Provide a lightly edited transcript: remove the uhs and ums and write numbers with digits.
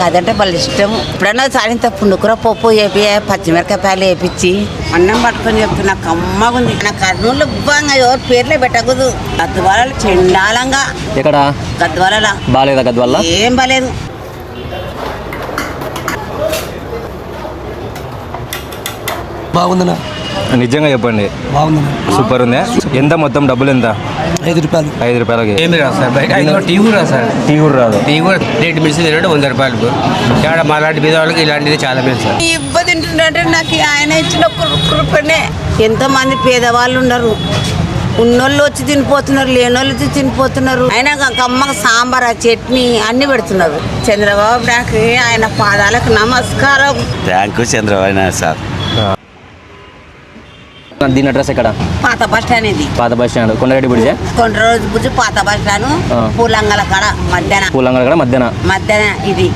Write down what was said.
నాకు అదంటే వాళ్ళ ఇష్టం. ఎప్పుడన్నా సాయంత పుండుకూర పప్పు వేపి పచ్చిమిరకాయలు వేపించి అన్నం పట్టుకొని చెప్తున్నా కమ్మగా ఉంది. నా కర్నూలు ఇవ్వంగా ఎవరు పేర్లే పెట్టకూడదు. గద్వాల చెండాలంగా ఇక్కడ గద్వాల బాగాలేదా? గద్వాల ఏం బాలేదు. బాగుందన్నా. నిజంగా చెప్పండి. బాగుందన్నా. సూపర్ ఉంది. ఎంత మొత్తం డబ్బులు ఎంత? 5 రూపాయలు. 5 రూపాయలకి ఏమి రాదు సార్. బయట టీ కూడా రాదు సార్. టీ కూడా రాదు. టీ కూడా రేట్ మిడిసి తినట్టు 100 రూపాయలకు. ఇక్కడ మాలాంటి పేద వాళ్ళకి ఇలాంటిది చాలా మేలు సార్. ఇబ్బంది తింటుంటే నాకు ఆయన ఇచ్చిన కురుకురుపనే. ఎంతోమంది పేదవాళ్ళు ఉన్నారు, ఉన్నోళ్ళు వచ్చి తినిపోతున్నారు, లేనోళ్ళు వచ్చి తినిపోతున్నారు. అయినా కమ్మగా సాంబార్ చట్నీ అన్ని పెడుతున్నారు. చంద్రబాబు నాయకు ఆయన పాదాలకు నమస్కారం. Thank you Chandrababu Naidu sir. దీని అడ్రస్ ఎక్కడ? పాత బస్ స్టాండ్ ఇది. పాత బస్ స్టాండ్ కొండగడ్డి బ్రిడ్జ్. కొన్ని రోజు పాత బస్ స్టాండ్ పూలంగల కాడ మధ్యాహ్నం పూలంగడ మధ్యాహ్నం ఇది.